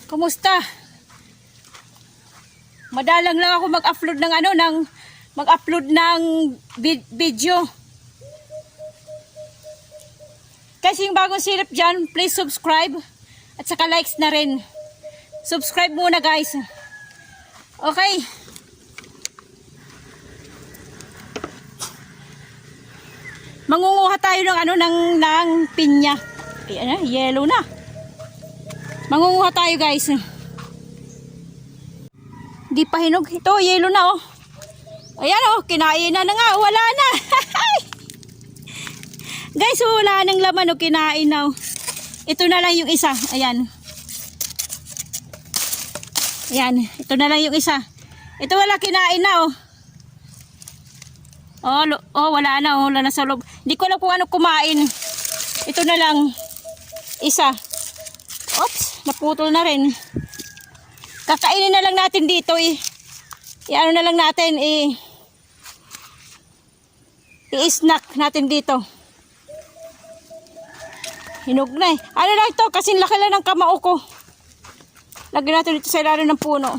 Kumusta? Madalang lang ako mag-upload ng video. Kasi yung bagong silip dyan, please subscribe. At saka likes na rin. Subscribe muna guys. Okay. Mangunguha tayo ng pinya. Yellow na. Mangunguha tayo guys. Di pa hinog. Ito, yellow na oh. Ayan oh, kinain na nga. Wala na. Guys, wala nang laman oh, kinain na oh. Ito na lang yung isa. Ayan. Ayan, ito na lang yung isa. Ito wala, kinain na oh. Wala na oh, wala na sa loob. Hindi ko alam kung ano kumain. Ito na lang isa. Oops, naputol na rin. Kakainin na lang natin dito eh. I-ano na lang natin eh. I-snack natin dito. Hinog na eh. Ano lang ito, kasi laki lang ng kamao ko. Lagyan natin dito sa ilalim ng puno.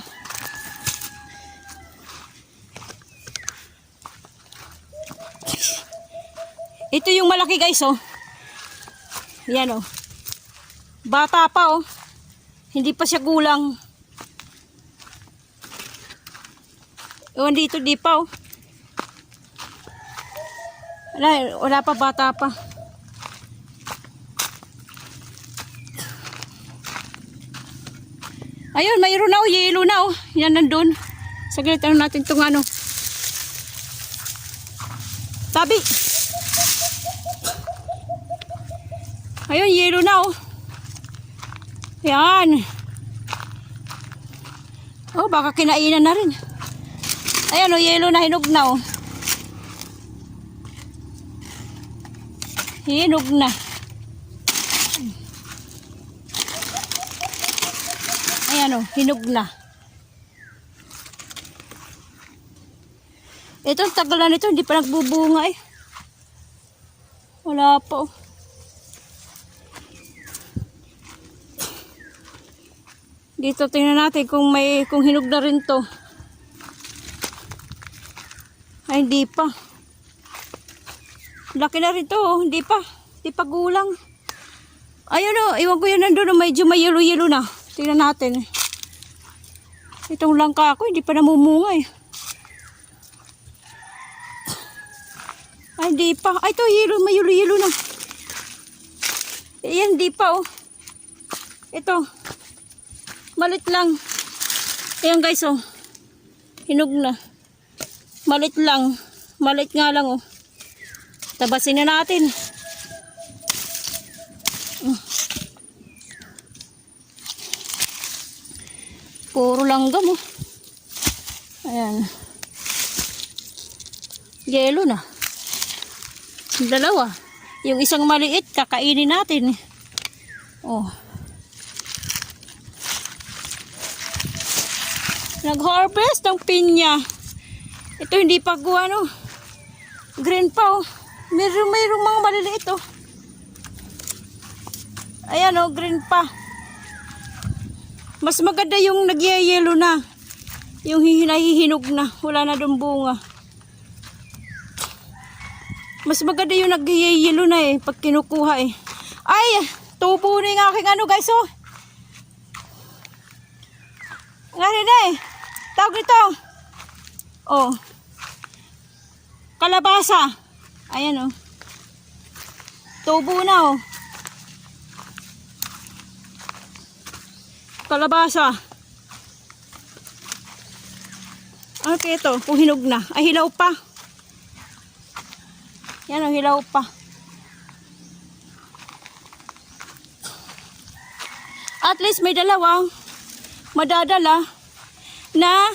Ito yung malaki guys oh. Yan oh. Bata pa oh. Hindi pa siya gulang. Ewan dito, di pa oh. Wala pa, bata pa. Ayun, mayroon na oh, yellow na oh. Yan nandun. Saglit, ano natin itong ano. Tabi. Ayun, yellow na oh. Yan. Oh, baka kinainan na rin. Ayan oh, yellow na, hinog na oh. Hinog na. Ayan oh, hinog na. Ito, tagal na nito, hindi pa nagbubunga eh. Wala pa oh. Dito tingnan natin kung hinog na rin to. Ay, hindi pa. Laki na rin to oh, hindi pa gulang. Ayun oh, iwan ko yun nandun oh, medyo may yellow na. Tingnan natin. Itong langka ako, hindi pa namumunga eh. Ay, hindi pa. Ay, ito, yellow, may yellow na. Ayan, hindi pa oh. Ito. Malit lang. Ayan guys oh. Hinog na. Malit lang. Malit nga lang oh. Tabasin na natin. Puro langgam oh. Ayan. Yelo na. Dalawa. Yung isang maliit, kakainin natin. Oh. Nag-harvest ng pinya. Ito hindi pa ano. Green pa oh. Mayroong mga maliliit oh. Ayan oh, green pa. Mas maganda yung nagyayelo na. Yung nahihinog na. Wala na doon bunga. Mas maganda yung nagyayelo na eh. Pag kinukuha eh. Ay! Tubo na yung aking ano guys oh. Nga rin eh. Tawag nito. Oh. Kalabasa. Ayan oh. Tubo na oh. Kalabasa. Okay, ito. Kung hinog na. Ay, hilaw pa. Yan o, hilaw pa. At least may dalawang madadala na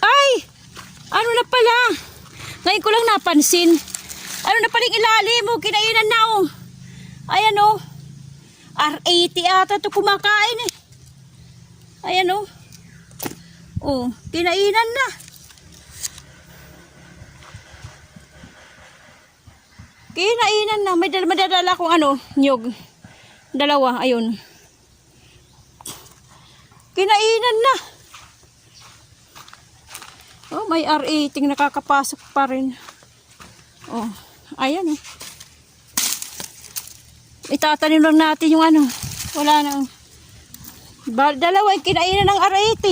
ay! Ano na pala? Ngayon ko lang napansin. Ano na paling ilalim mo? Kinainan na o. Ayan o. R80 ata ito kumakain eh. Ayan o. Oh, kinainan na. Kinainan na. May madadala kong ano, nyog. Dalawa, ayun. Kinainan na. Oh, may R18 nakakapasok pa rin. Oh, ayan eh. Itatanim lang natin yung ano. Wala nang. Dalawa yung kinainan ng R18.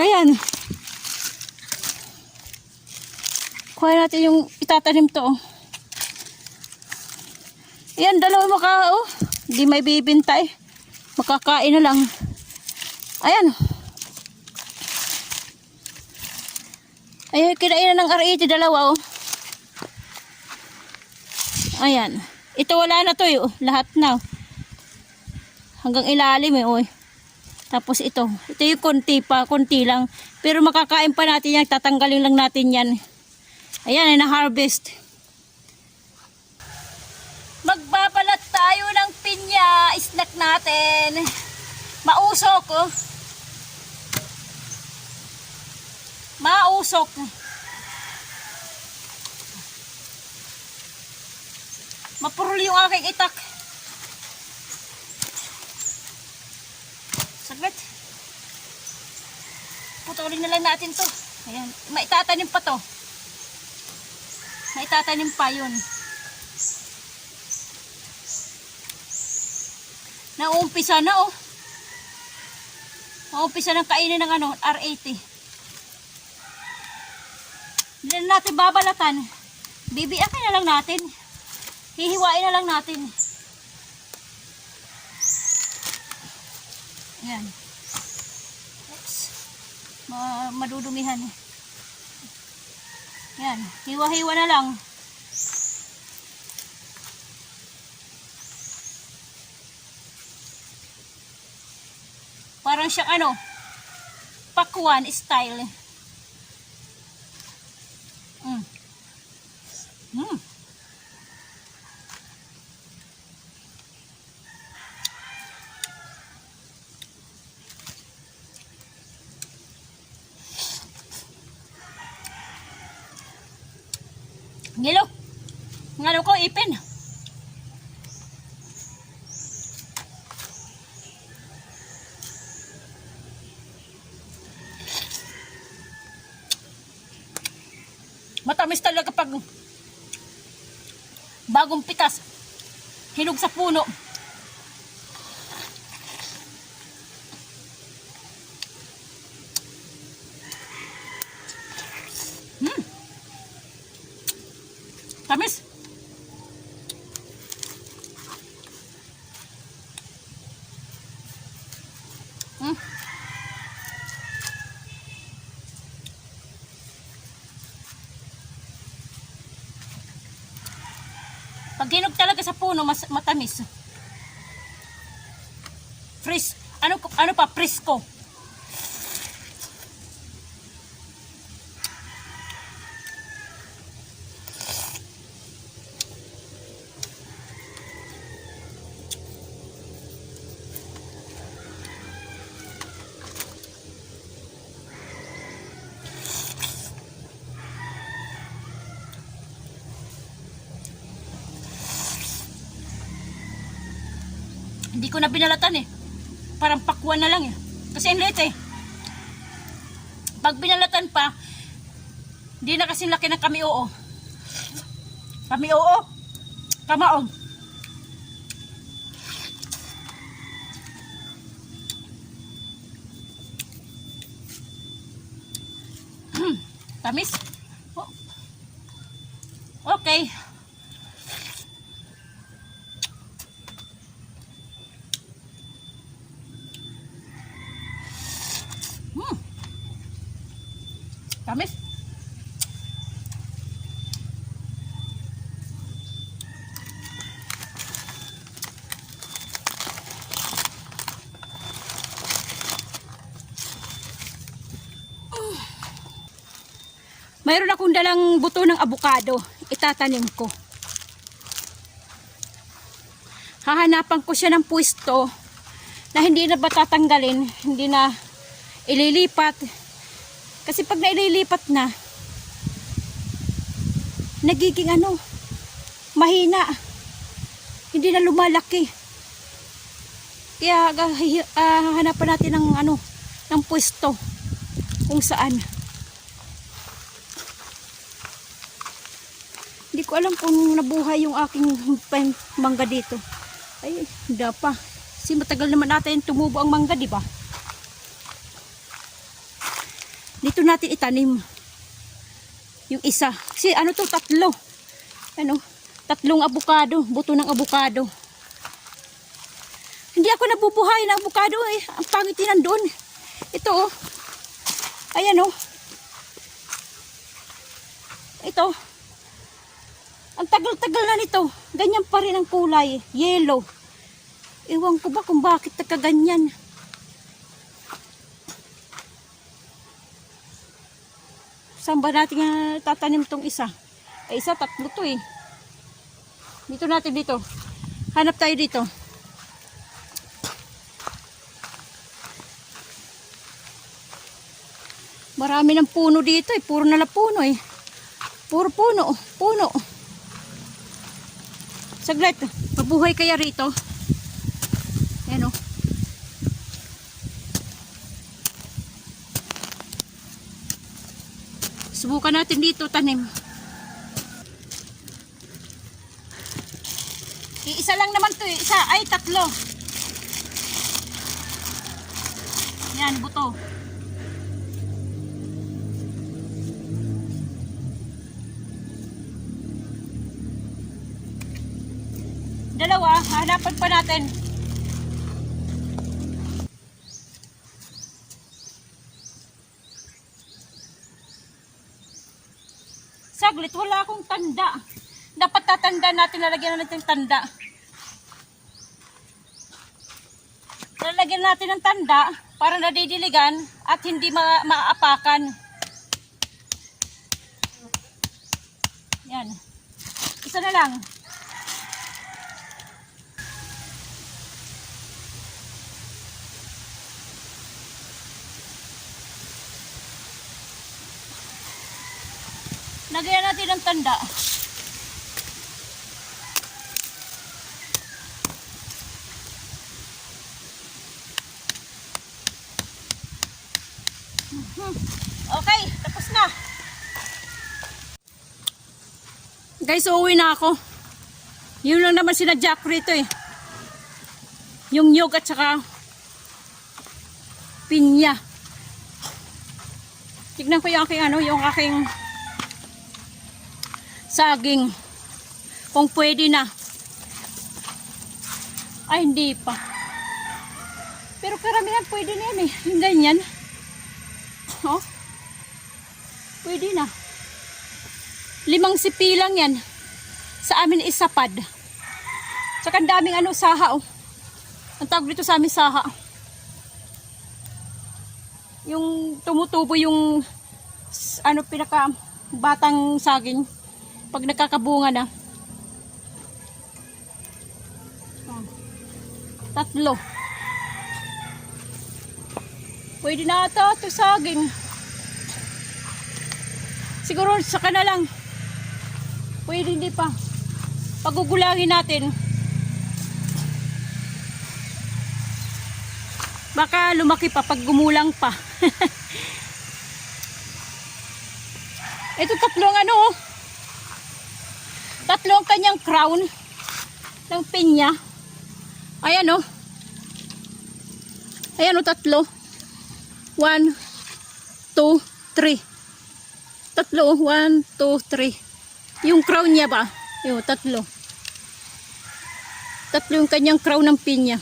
Ayan. Kuha natin yung itatanim to. Oh. Ayan, dalawa oh. Hindi may bibinta eh. Makakain na lang. Ayan. Ayan, kinainan ng R80, dalawa oh. Ayan. Ito wala na to eh. Oh. Lahat na. Oh. Hanggang ilalim eh. Oh. Tapos ito. Ito yung konti pa. Konti lang. Pero makakain pa natin yan. Tatanggalin lang natin yan. Ayan, na-harvest. Magbabalat tayo ng pinya. Snack natin. Mausok oh. Mausok. Mapurol yung aking itak. Saglit. Putulin na lang natin to. Ayan. Maitatanim pa to. Maitatanim pa yun. Nauumpisa na oh. Nauumpisa ng kainin ng ano, R80. Hindi na natin babalatan. Bibiakin na lang natin. Hihiwain na lang natin. Ayan. Oops. Madudumihan. Ayan. Hiwa-hiwa na lang. Parang siyang ano, pakwan style. Ngilo. Ngano ko ipin. Matamis talaga pag bagong pitas. Hinog sa puno. Tamis. Pag hinog talaga sa puno, matamis. Fresh. Ano pa? Fresco. Hindi ko na binalatan eh. Parang pakwan na lang eh. Kasi ang liit eh. Pag binalatan pa, hindi na kasing laki ng kami oo. Kami oo. Kamaog. Tamis. Oh. Okay. Tamis. Mayroon akong dalang buto ng abukado. Itatanim ko. Hahanapan ko siya ng pwesto na hindi na ba tatanggalin, hindi na ililipat. Kasi pag naililipat na, nagiging ano, mahina. Hindi na lumalaki. Kaya hanapan natin ng ano, ng pwesto kung saan. Hindi ko alam kung nabuhay yung aking mangga dito. Ay, hindi pa. Kasi matagal naman natin tumubo ang mangga, di ba? Dito natin itanim. Yung isa. Kasi ano to, tatlo. Ano? Tatlong abukado. Buto ng abukado. Hindi ako nabubuhay ng abukado eh. Ang pangit din nandun. Ito oh. Ayan oh. Ito. Ang tagal-tagal na nito. Ganyan pa rin ang kulay. Yellow. Ewan ko ba kung bakit nagkaganyan. Saan ba natin tatanim tong isa? Ay isa, tatlo to eh. Dito natin dito. Hanap tayo dito. Marami ng puno dito eh. Puro na puno eh. Puro puno. Puno. Saglit. Mabuhay kaya rito. Ayan o. Subukan natin dito tanim. Isa lang naman to eh. Isa ay tatlo. Yan, buto. Dalawa, hanapan pa natin. Saglit, wala akong tanda. Dapat tatanda natin, lalagyan natin ng tanda. Lalagyan natin ng tanda para nadidiligan at hindi maaapakan. Yan. Isa na lang. Lagyan natin ng tanda. Okay, tapos na. Guys, uuwi na ako. Yun lang naman sinadya ko rito eh. Yung nyog at saka pinya. Tignan ko yung aking yung aking saging. Kung pwede na. Ay, hindi pa. Pero karamihan pwede na yan eh. Yung ganyan. Oh. Pwede na. 5 sipi lang yan. Sa amin isapad. Saka ang daming saha oh. Ang tawag dito sa amin saha. Yung tumutubo yung pinaka batang saging. Pag nagkakabunga na. Tatlo. Pwede na ata ito saging. Siguro saka na lang. Pwede hindi pa. Pagugulangin natin. Baka lumaki pa pag gumulang pa. Ito tatlong tatlo ang kanyang crown ng pinya. Ayan o. Ayan o, tatlo. 1, 2, 3. Tatlo, 1, 2, 3. Yung crown niya ba? Yung tatlo. Tatlo yung kanyang crown ng pinya.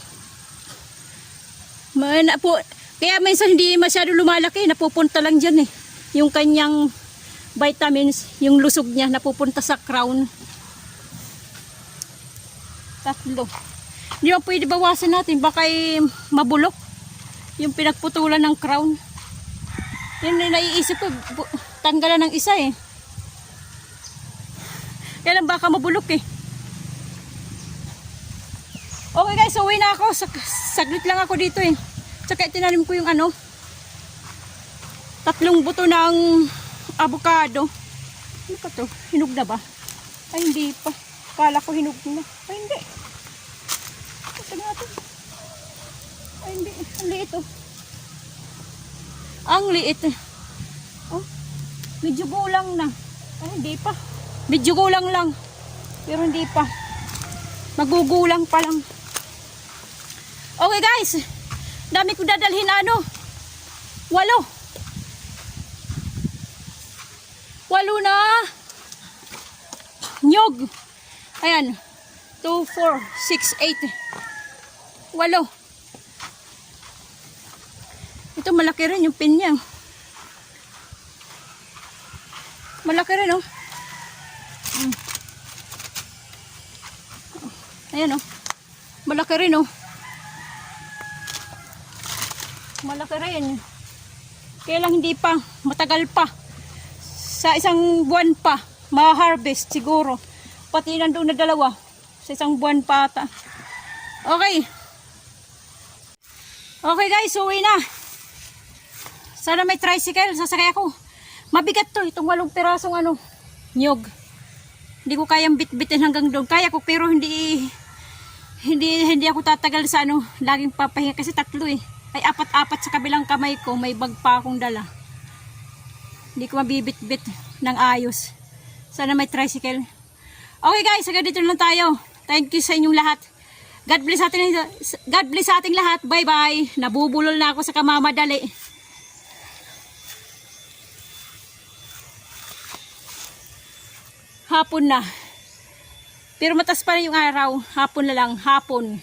Kaya minsan hindi masyado lumalaki. Napupunta lang dyan eh. Yung kanyang vitamins, yung lusog niya napupunta sa crown. Tatlo. Hindi mo pwede bawasan natin. Baka mabulok. Yung pinagputulan ng crown. Yan na naiisip ko. Tanggalan ng isa eh. Kaya lang baka mabulok eh. Okay guys, uwi na ako. Saglit lang ako dito eh. Tsaka itinanim ko yung tatlong buto ng avocado. Ano pa to? Hinog na ba? Ay hindi pa. Kala ko hinog na. Ay hindi. Ito natin. Ay, hindi. Ang liit oh. Ang liit. Oh, medyo gulang na. Ay, hindi pa. Medyo gulang lang. Pero hindi pa. Magugulang pa lang. Okay guys. Dami ko dadalhin na ano. 8 na nyog. Ayan. 2, 4, 6, 8. 8. Ito malaki rin yung pin niya. Malaki rin oh. Ayan oh. Malaki rin oh. Malaki rin. Kaya lang hindi pa. Matagal pa. Sa isang buwan pa. Ma-harvest siguro. Pati nandun na 2. Sa isang buwan pa ata. Okay. Okay guys. Uwi na. Sana may tricycle. Sasakay ako. Mabigat to. Itong 8 pirasong ano. Nyog. Hindi ko kayang bit-bitin hanggang doon. Kaya ko pero hindi ako tatagal sa ano. Laging papahinga kasi 3 eh. Ay 4 sa kabilang kamay ko. May bag pa akong dala. Hindi ko mabibit-bit ng ayos. Sana may tricycle. Okay guys, hanggang dito lang tayo. Thank you sa inyong lahat. God bless sa ating lahat. Bye bye. Nabubulol na ako sa kamamadali. Hapon na. Pero matas pa rin yung araw. Hapon na lang. Hapon.